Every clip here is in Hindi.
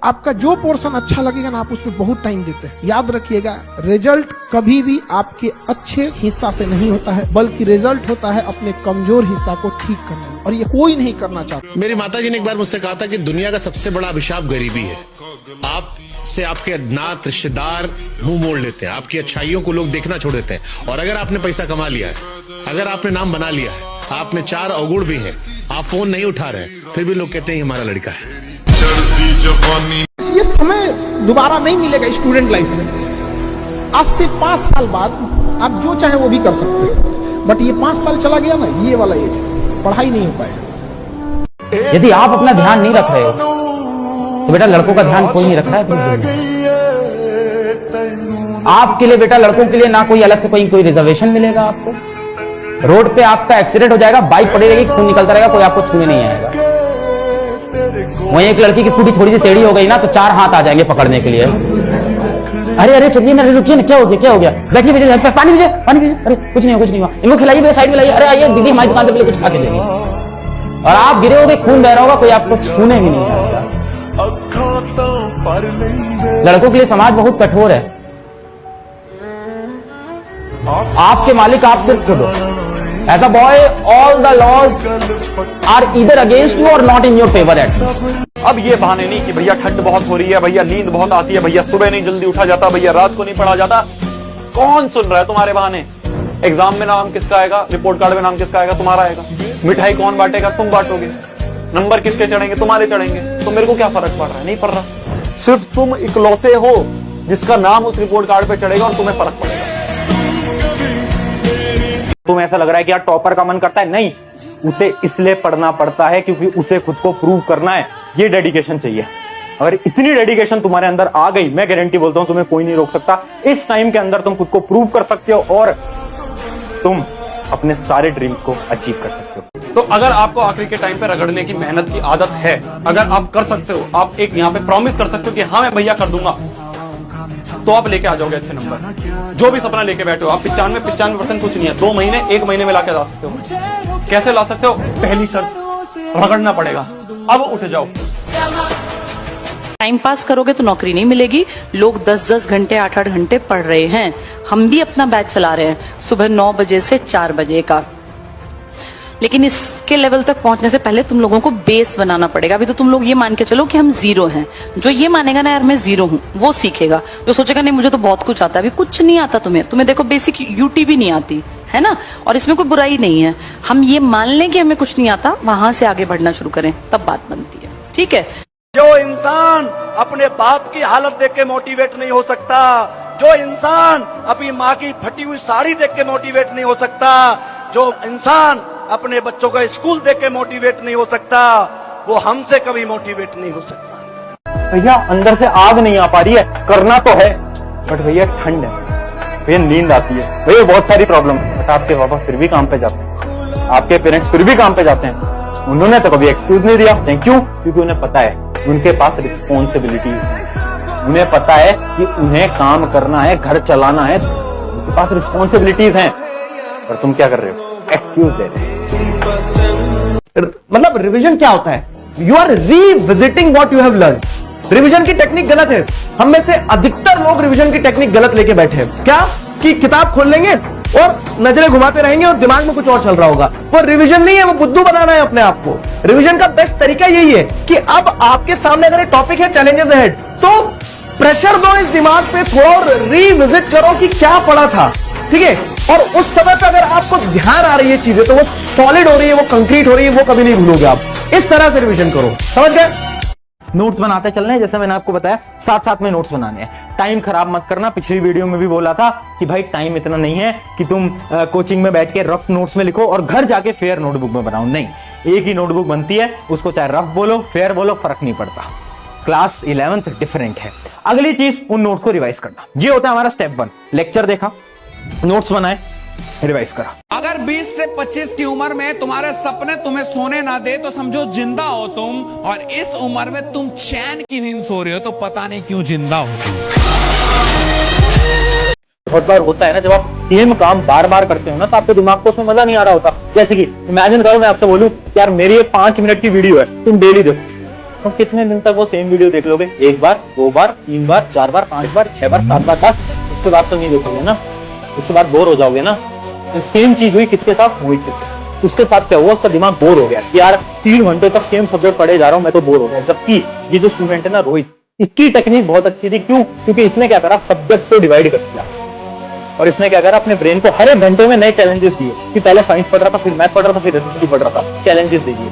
आपका जो पोर्शन अच्छा लगेगा ना, आप उसमें बहुत टाइम देते हैं। याद रखिएगा, रिजल्ट कभी भी आपके अच्छे हिस्सा से नहीं होता है, बल्कि रिजल्ट होता है अपने कमजोर हिस्सा को ठीक करने में, और ये कोई नहीं करना चाहता। मेरी माताजी ने एक बार मुझसे कहा था कि दुनिया का सबसे बड़ा अभिशाप गरीबी है। आपसे आपके नात रिश्तेदार मुंह मोड़ लेते हैं, आपकी अच्छाइयों को लोग देखना छोड़ देते हैं। और अगर आपने पैसा कमा लिया है, अगर आपने नाम बना लिया है, आप में 4 अवगुण भी हैं, आप फोन नहीं उठा रहे, फिर भी लोग कहते हैं हमारा लड़का है। ये समय दोबारा नहीं मिलेगा स्टूडेंट लाइफ में। आज से 5 साल बाद आप जो चाहे वो भी कर सकते हैं, बट ये 5 साल चला गया ना, ये वाला एज पढ़ाई नहीं हो पाएगा। यदि आप अपना ध्यान नहीं रख रहे हो तो बेटा लड़कों का ध्यान कोई नहीं रख रहा है प्लीज। आपके लिए बेटा, लड़कों के लिए ना कोई अलग से कोई रिजर्वेशन मिलेगा आपको। रोड पे आपका एक्सीडेंट हो जाएगा, बाइक पड़ी रहेगी, खून निकलता रहेगा, कोई आपको छूने नहीं आएगा। वहीं एक लड़की की स्कूटी थोड़ी सी टेढ़ी हो गई ना, तो 4 हाथ आ जाएंगे पकड़ने के लिए। अरे अरे चलिए ना, रुकिए ना, क्या हो गया, क्या हो गया, बैठिए बैठिए, पानी पीजिए, पानी पीजिए। अरे कुछ नहीं हुआ, कुछ नहीं हुआ, इनको खिलाइए, मेरे साइड में लाइए। अरे आइए दीदी, हमारी दुकान पे पहले कुछ खा के देंगे। और आप गिरे होगे, खून बह रहा होगा, कोई आपको छूने भी नहीं आएगा। लड़कों के लिए समाज बहुत कठोर है। आपके मालिक आप सिर्फ खुद हो। As a boy, all the laws are either against you or not in your favor at least. अब ये बहाने नहीं कि भैया ठंड बहुत हो रही है, भैया नींद बहुत आती है, भैया सुबह नहीं जल्दी उठा जाता, भैया रात को नहीं पढ़ा जाता। कौन सुन रहा है तुम्हारे बहाने? एग्जाम में नाम किसका आएगा, रिपोर्ट कार्ड में नाम किसका आएगा, तुम्हारा आएगा। मिठाई कौन बांटेगा, तुम बांटोगे। नंबर किसके चढ़ेंगे, तुम्हारे चढ़ेंगे। तो मेरे को क्या फर्क पड़ रहा है? नहीं पड़ रहा। सिर्फ तुम इकलौते हो जिसका नाम उस रिपोर्ट कार्ड पे चढ़ेगा और तुम्हें फर्क पड़ेगा। तुम्हें ऐसा लग रहा है कि यार टॉपर का मन करता है? नहीं, उसे इसलिए पढ़ना पड़ता है क्योंकि उसे खुद को प्रूव करना है। ये डेडिकेशन चाहिए। अगर इतनी डेडिकेशन तुम्हारे अंदर आ गई, मैं गारंटी बोलता हूं तुम्हें कोई नहीं रोक सकता। इस टाइम के अंदर तुम खुद को प्रूव कर सकते हो और तुम अपने सारे ड्रीम्स को अचीव कर सकते हो। तो अगर आपको आखिरी के टाइम पे रगड़ने की मेहनत की आदत है, अगर आप कर सकते हो, आप एक यहाँ पे प्रॉमिस कर सकते हो कि हाँ मैं भैया कर दूंगा, तो आप लेके आ जाओगे अच्छे नंबर। जो भी सपना लेके बैठे हो आप, 95% कुछ नहीं है। 2 महीने 1 महीने में लाके ला सकते हो। कैसे ला सकते हो? पहली शर्त, रगड़ना पड़ेगा। अब उठ जाओ। टाइम पास करोगे तो नौकरी नहीं मिलेगी। लोग 10-10 घंटे 8-8 घंटे पढ़ रहे हैं। हम भी अपना बैच चला रहे हैं, सुबह 9 बजे से 4 बजे का। लेकिन इसके लेवल तक पहुंचने से पहले तुम लोगों को बेस बनाना पड़ेगा। अभी तो तुम लोग ये मान के चलो कि हम 0 हैं। जो ये मानेगा ना यार मैं 0 हूँ, वो सीखेगा। जो सोचेगा नहीं मुझे तो बहुत कुछ आता है, अभी कुछ नहीं आता तुम्हें देखो बेसिक यूटी भी नहीं आती है ना, और इसमें कोई बुराई नहीं है। हम ये मान लें कि हमें कुछ नहीं आता, वहां से आगे बढ़ना शुरू करें, तब बात बनती है। ठीक है। जो इंसान अपने बाप की हालत देख के मोटिवेट नहीं हो सकता, जो इंसान अपनी माँ की फटी हुई साड़ी देख के मोटिवेट नहीं हो सकता, जो इंसान अपने बच्चों का स्कूल देख के मोटिवेट नहीं हो सकता, वो हमसे कभी मोटिवेट नहीं हो सकता। भैया अंदर से आग नहीं आ पा रही है, करना तो है, बट भैया ठंड है, भैया नींद आती है, भैया बहुत सारी प्रॉब्लम है। बट आपके पापा फिर भी काम पे जाते हैं, आपके पेरेंट्स फिर भी काम पे जाते हैं। उन्होंने तो कभी एक्सक्यूज नहीं दिया। थैंक यू, क्योंकि उन्हें पता है उनके पास रिस्पॉन्सिबिलिटीज है। उन्हें पता है कि उन्हें काम करना है, घर चलाना है, उनके पास रिस्पॉन्सिबिलिटीज हैं। पर तुम क्या कर रहे हो? एक्सक्यूज दे रहे हो। मतलब रिवीजन क्या होता है? You are revisiting what you have learn. Revision की टेक्निक गलत है। हम में से अधिकतर लोग रिवीजन की टेक्निक गलत लेके बैठे हैं। क्या कि किताब खोल लेंगे और नजरें घुमाते रहेंगे और दिमाग में कुछ और चल रहा होगा। वो रिवीजन नहीं है, वो बुद्धू बनाना है अपने आप को। रिवीजन का बेस्ट तरीका यही है कि अब आपके सामने अगर एक टॉपिक है चैलेंजेस अहेड, तो प्रेशर दो इस दिमाग पे थोड़ा और रिविजिट करो कि क्या पढ़ा था। ठीक है, और उस समय पे अगर आपको ध्यान आ रही है चीजें, तो वो सॉलिड हो रही है, वो कंक्रीट हो रही है, वो कभी नहीं भूलोगे आप। इस तरह से रिवीजन करो, समझ गए? नोट्स बनाते चलने हैं, जैसे मैंने आपको बताया, साथ साथ में नोट्स बनाने हैं। टाइम खराब मत करना। पिछली वीडियो में भी बोला था कि भाई टाइम इतना नहीं है कि तुम कोचिंग में बैठ के रफ नोट्स में लिखो और घर जाके फेयर नोटबुक में बनाओ। नहीं, एक ही नोटबुक बनती है, उसको चाहे रफ बोलो फेयर बोलो, फर्क नहीं पड़ता। क्लास 11th डिफरेंट है। अगली चीज, उन नोट्स को रिवाइज करना। ये होता है हमारा स्टेप 1। लेक्चर देखा, नोट्स बनाए, रिवाइज करा। अगर 20 से 25 की उम्र में तुम्हारे सपने तुम्हें सोने ना दे तो समझो जिंदा हो तुम, और इस उम्र में तुम चैन की नींद सो रहे हो तो पता नहीं क्यों जिंदा हो तुम। बहुत बार होता है ना, जब आप सेम काम बार बार करते हो ना, तो आपके दिमाग को उसमें मजा नहीं आ रहा होता। जैसे कि इमेजिन करो मैं आपसे बोलूं यार मेरी ये 5 मिनट की वीडियो है, तुम डेली देखो, तो कितने दिन तक वो सेम वीडियो देख लोगे? 1 बार, 2 बार, 3 बार, 4 बार, 5 बार, 6 बार, 7 बार, 10। उसके बाद तो नहीं देखोगे ना, उसके बाद बोर हो जाओगे ना। तो सेम चीज हुई किसके साथ? मोहित के साथ। उसके साथ क्या हुआ? उसका दिमाग बोर हो गया कि यार 3 घंटे तक सेम सब्जेक्ट पढ़े जा रहा हूँ, मैं तो बोर हो गया। जबकि ये जो स्टूडेंट है ना रोहित, इसकी टेक्निक बहुत अच्छी थी। क्यों? क्योंकि इसने क्या करा, सब्जेक्ट को डिवाइड कर दिया और इसने क्या करा, अपने ब्रेन को हर एक घंटे में नए चैलेंजेस दिए कि पहले साइंस पढ़ रहा था, फिर मैथ पढ़ रहा था, फिर हिस्ट्री पढ़ रहा था। चैलेंजेस दीजिए,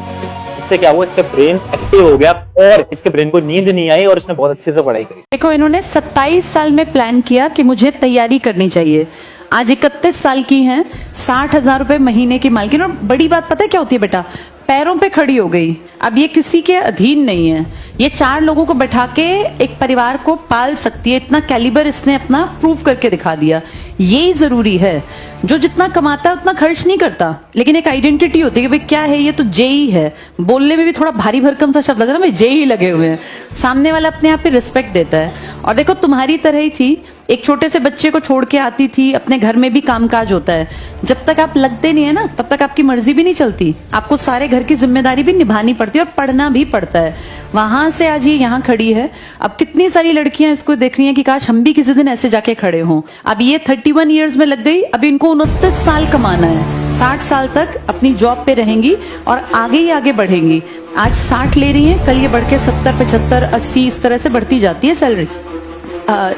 इससे क्या हुआ, इसका ब्रेन एक्टिव हो गया और इसके ब्रेन को नींद नहीं आई और इसने बहुत अच्छे से पढ़ाई करी। देखो, इन्होंने 27 साल में प्लान किया कि मुझे तैयारी करनी चाहिए। आज 31 साल की हैं, 60,000 रुपए महीने की मालकिन। और बड़ी बात पता है क्या होती है बेटा? पैरों पे खड़ी हो गई। अब ये किसी के अधीन नहीं है, ये 4 लोगों को बैठा के एक परिवार को पाल सकती है। इतना कैलिबर इसने अपना प्रूव करके दिखा दिया। यही जरूरी है। जो जितना कमाता है उतना खर्च नहीं करता, लेकिन एक आइडेंटिटी होती है कि भाई क्या है, ये तो जेई है। बोलने में भी थोड़ा भारी भरकम सा शब्द लग रहा है ना, भाई जेई लगे हुए हैं। सामने वाला अपने आप पे रिस्पेक्ट देता है। और देखो, तुम्हारी तरह ही थी, एक छोटे से बच्चे को छोड़ के आती थी, अपने घर में भी कामकाज होता है। जब तक आप लगते नहीं है ना, तब तक आपकी मर्जी भी नहीं चलती। आपको सारे घर की जिम्मेदारी भी निभानी पड़ती है और पढ़ना भी पड़ता है। वहां से आज ये यहाँ खड़ी है। अब कितनी सारी लड़कियां इसको देख रही हैं कि काश हम भी किसी दिन ऐसे जाके खड़े हों। अब ये 31 ईयर्स में लग गई, अभी इनको 29 साल कमाना है। 60 साल तक अपनी जॉब पे रहेंगी और आगे ही आगे बढ़ेंगी। आज 60 ले रही हैं, कल ये बढ़ के 70, 75, 80 इस तरह से बढ़ती जाती है सैलरी।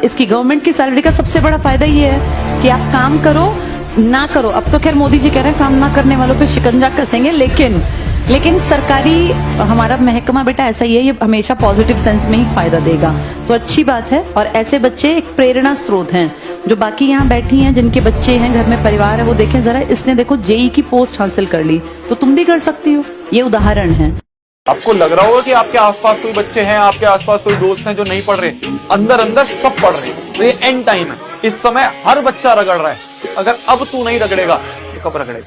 इसकी गवर्नमेंट की सैलरी का सबसे बड़ा फायदा ये है कि आप काम करो ना करो। अब तो खैर मोदी जी कह रहे हैं काम ना करने वालों पे शिकंजा कसेंगे, लेकिन सरकारी हमारा महकमा बेटा ऐसा ही है, ये हमेशा पॉजिटिव सेंस में ही फायदा देगा। तो अच्छी बात है। और ऐसे बच्चे एक प्रेरणा स्रोत हैं। जो बाकी यहाँ बैठी हैं, जिनके बच्चे हैं, घर में परिवार है, वो देखें जरा, इसने देखो जेई की पोस्ट हासिल कर ली, तो तुम भी कर सकती हो। ये उदाहरण है। आपको लग रहा होगा कि आपके आसपास कोई बच्चे हैं, आपके आसपास कोई दोस्त हैं जो नहीं पढ़ रहे, अंदर अंदर सब पढ़ रहे हैं। तो ये एंड टाइम है, इस समय हर बच्चा रगड़ रहा है। अगर अब तू नहीं रगड़ेगा तो कब रगड़ेगा?